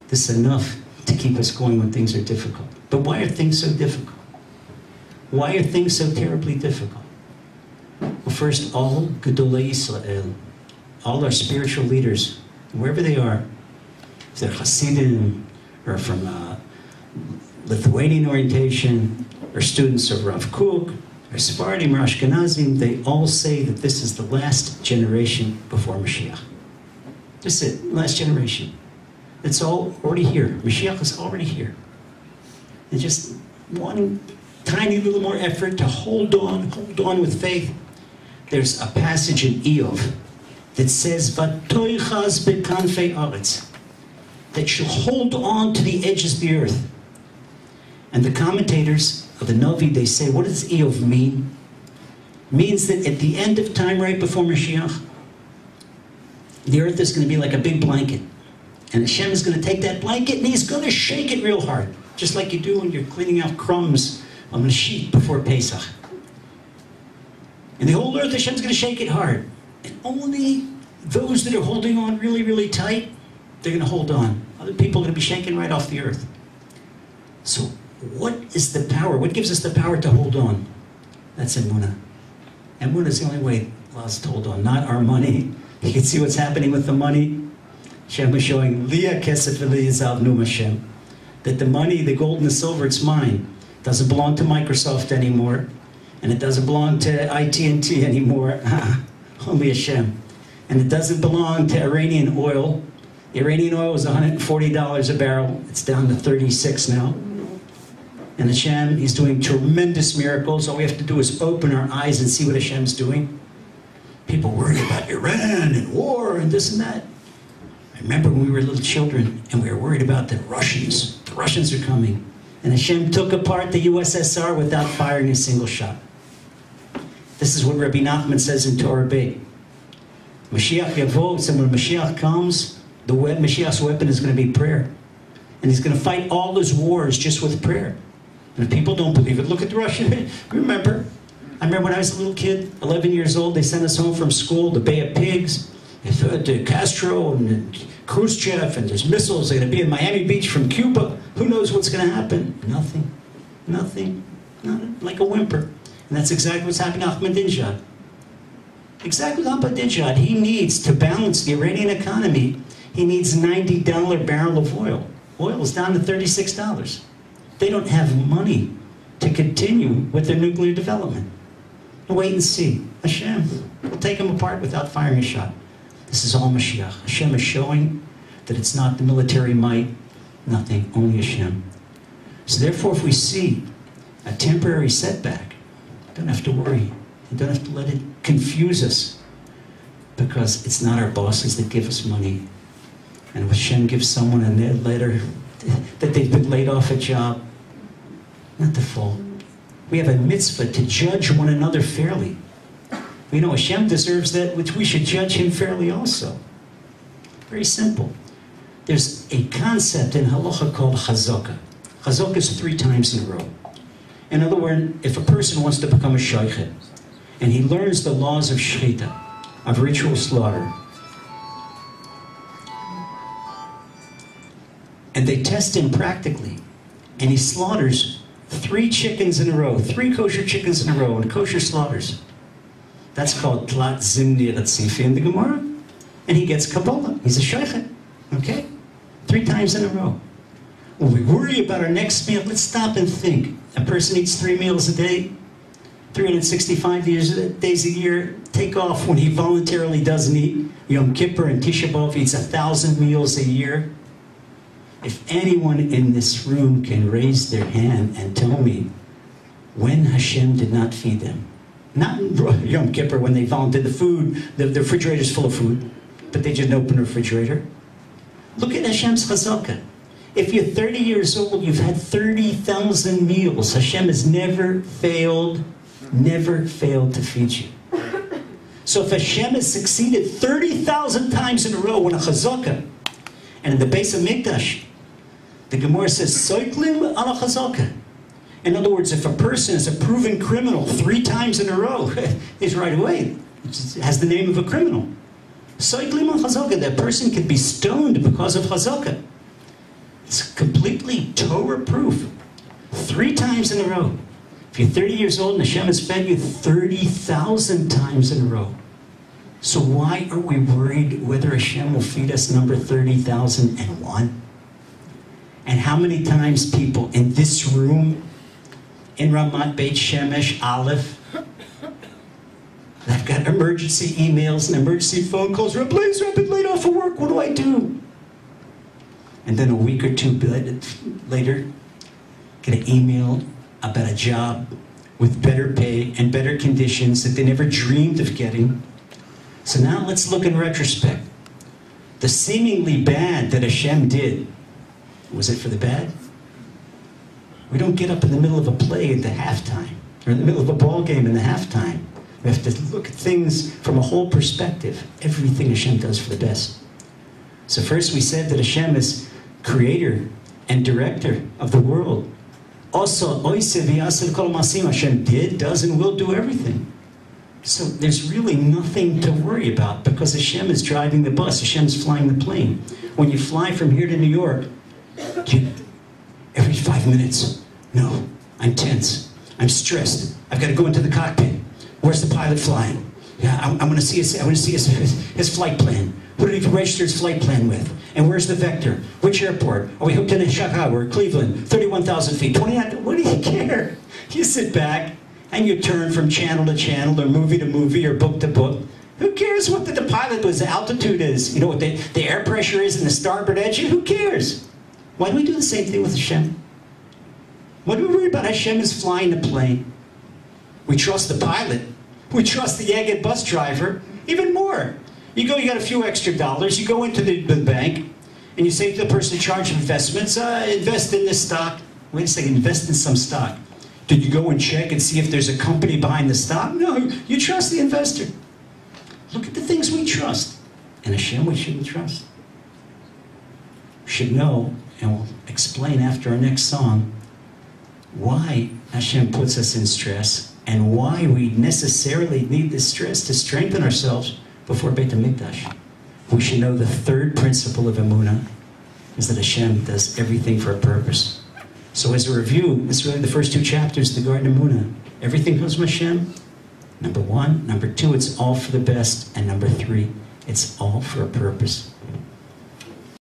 This is enough to keep us going when things are difficult. But why are things so difficult? Why are things so terribly difficult? Well, first, all Gedolei Yisrael, all our spiritual leaders, wherever they are, if they're Hasidim, or from Lithuanian orientation, or students of Rav Kook, or Sephardim, or Ashkenazim, they all say that this is the last generation before Moshiach. This is it, last generation. It's all already here. Moshiach is already here. And just one tiny little more effort to hold on with faith. There's a passage in Eov that says, "Vatoichas bekanfei aretz," that you hold on to the edges of the earth. And the commentators of the Navi, they say, what does Eov mean? It means that at the end of time, right before Mashiach, the earth is going to be like a big blanket. And Hashem is going to take that blanket and he's going to shake it real hard. Just like you do when you're cleaning out crumbs on a sheet before Pesach. And the whole earth, Hashem's going to shake it hard. And only those that are holding on really, really tight, they're going to hold on. Other people are going to be shaken right off the earth. So what is the power? What gives us the power to hold on? That's Emunah. Emunah is the only way allows us to hold on, not our money. You can see what's happening with the money. Hashem is showing Liya Kesef V'Liyazav Num Hashem, that the money, the gold and the silver, it's mine. It doesn't belong to Microsoft anymore, and it doesn't belong to IT&T anymore. Only Hashem. And it doesn't belong to Iranian oil. Iranian oil was $140 a barrel. It's down to 36 now. And Hashem, He's doing tremendous miracles. All we have to do is open our eyes and see what Hashem's doing. People worry about Iran and war and this and that. I remember when we were little children and we were worried about the Russians. The Russians are coming. And Hashem took apart the USSR without firing a single shot. This is what Rabbi Nachman says in Torah Beit. Mashiach Yavot, and when Mashiach comes, Mashiach's weapon is going to be prayer. And he's going to fight all his wars just with prayer. And if people don't believe it, look at the Russian. I remember when I was a little kid, 11 years old, they sent us home from school, the Bay of Pigs, to Castro and Khrushchev, and there's missiles. They're going to be in Miami Beach from Cuba. Who knows what's going to happen? Nothing. Nothing. Not like a whimper. And that's exactly what's happening to Ahmadinejad. Exactly what Ahmadinejad. He needs to balance the Iranian economy. He needs $90 barrel of oil. Oil is down to $36. They don't have money to continue with their nuclear development. Wait and see. Hashem will take them apart without firing a shot. This is all Mashiach. Hashem is showing that it's not the military might, nothing, only Hashem. So therefore, if we see a temporary setback, don't have to worry. You don't have to let it confuse us, because it's not our bosses that give us money. And if Hashem gives someone a letter that they've been laid off a job, not the fault. We have a mitzvah to judge one another fairly. We know Hashem deserves that, which we should judge Him fairly also. Very simple. There's a concept in halacha called chazaka. Chazaka is 3 times in a row. In other words, if a person wants to become a shaychet, and he learns the laws of shechita, of ritual slaughter, and they test him practically, and he slaughters 3 chickens in a row, 3 kosher chickens in a row, and kosher slaughters. That's called Tlat Zimni Ratzifi in the Gemara. And he gets Kabbalah. He's a shaychet. Okay? 3 times in a row. When we worry about our next meal, let's stop and think. A person eats 3 meals a day, 365 days a year. Take off when he voluntarily doesn't eat. Yom Kippur and Tisha B'Av eats 1,000 meals a year. If anyone in this room can raise their hand and tell me when Hashem did not feed them. Not Yom Kippur when they volunteered the food, the refrigerator's full of food, but they just open the refrigerator. Look at Hashem's chazakah. If you're 30 years old, you've had 30,000 meals. Hashem has never failed to feed you. So if Hashem has succeeded 30,000 times in a row in a chazakah, and in the base of Mikdash, the Gemara says, Soiklim ala chazakah. In other words, if a person is a proven criminal 3 times in a row, he's right away. It has the name of a criminal. Soiklim ala chazakah. That person could be stoned because of chazakah. It's completely Torah-proof. 3 times in a row. If you're 30 years old and Hashem has fed you 30,000 times in a row. So why are we worried whether Hashem will feed us number 30,001? And how many times people in this room, in Ramat Beit Shemesh Aleph, I've got emergency emails and emergency phone calls. Please, I've been laid off of work. What do I do? And then a week or two later, get an email about a job with better pay and better conditions that they never dreamed of getting. So now let's look in retrospect. The seemingly bad that Hashem did, was it for the bad? We don't get up in the middle of a play at the halftime, or in the middle of a ball game in the halftime. We have to look at things from a whole perspective. Everything Hashem does for the best. So first we said that Hashem is creator and director of the world. Also, Hashem did, does, and will do everything. So there's really nothing to worry about because Hashem is driving the bus. Hashem is flying the plane. When you fly from here to New York, every 5 minutes, no, I'm tense. I'm stressed. I've got to go into the cockpit. Where's the pilot flying? Yeah, I want to see his flight plan. Who did he register his flight plan with? And where's the vector? Which airport? Are we hooked in Chicago or Cleveland? 31,000 feet, 29. What do you care? You sit back and you turn from channel to channel or movie to movie or book to book. Who cares what the pilot was, the altitude is? You know what the air pressure is in the starboard edge? Who cares? Why do we do the same thing with Hashem? Why do we worry about Hashem is flying the plane? We trust the pilot. We trust the Yagid bus driver. Even more. You got a few extra dollars. You go into the bank and you say to the person in charge of investments, invest in this stock. Wait a second, invest in some stock. Did you go and check and see if there's a company behind the stock? No, you trust the investor. Look at the things we trust. And Hashem we shouldn't trust. We should know, and we'll explain after our next song, why Hashem puts us in stress and why we necessarily need this stress to strengthen ourselves before Beit HaMikdash. We should know the third principle of Emunah is that Hashem does everything for a purpose. So as a review, this is really the first 2 chapters of the Garden of Emunah. Everything comes from Hashem. Number 1. Number 2, it's all for the best. And number 3, it's all for a purpose.